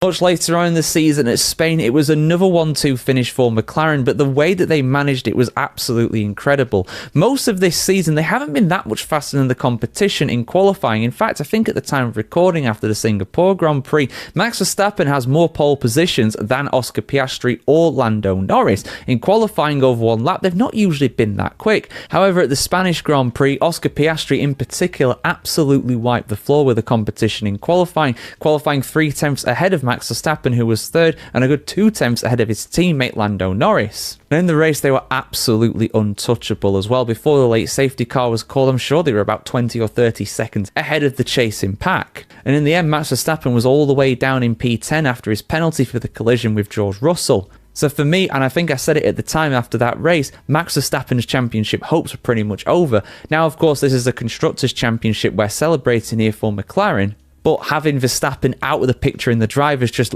Much later on in the season at Spain, it was another 1-2 finish for McLaren, but the way that they managed it was absolutely incredible. Most of this season, they haven't been that much faster than the competition in qualifying. In fact, I think at the time of recording after the Singapore Grand Prix, Max Verstappen has more pole positions than Oscar Piastri or Lando Norris. In qualifying over one lap, they've not usually been that quick. However, at the Spanish Grand Prix, Oscar Piastri in particular absolutely wiped the floor with the competition in qualifying 3/10 ahead of Max Verstappen, who was third, and a good 2/10 ahead of his teammate Lando Norris. And in the race, they were absolutely untouchable as well. Before the late safety car was called, I'm sure they were about 20 or 30 seconds ahead of the chasing pack. And in the end, Max Verstappen was all the way down in P10 after his penalty for the collision with George Russell. So for me, and I think I said it at the time after that race, Max Verstappen's championship hopes were pretty much over. Now, of course, this is a Constructors' Championship we're celebrating here for McLaren, but having Verstappen out of the picture in the drivers just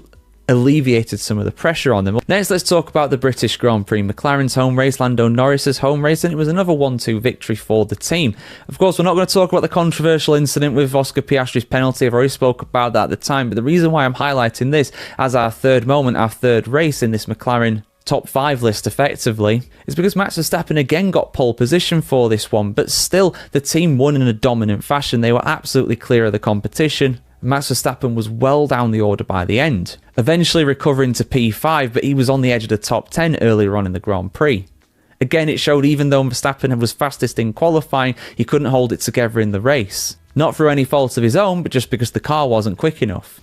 alleviated some of the pressure on them. Next, let's talk about the British Grand Prix. McLaren's home race, Lando Norris's home race, and it was another 1-2 victory for the team. Of course, we're not going to talk about the controversial incident with Oscar Piastri's penalty. I've already spoke about that at the time, but the reason why I'm highlighting this as our third moment, our third race in this McLaren top 5 list effectively, is because Max Verstappen again got pole position for this one, but still the team won in a dominant fashion. They were absolutely clear of the competition. Max Verstappen was well down the order by the end, eventually recovering to P5, but he was on the edge of the top 10 earlier on in the Grand Prix. Again, it showed even though Verstappen was fastest in qualifying, he couldn't hold it together in the race. Not through any fault of his own, but just because the car wasn't quick enough.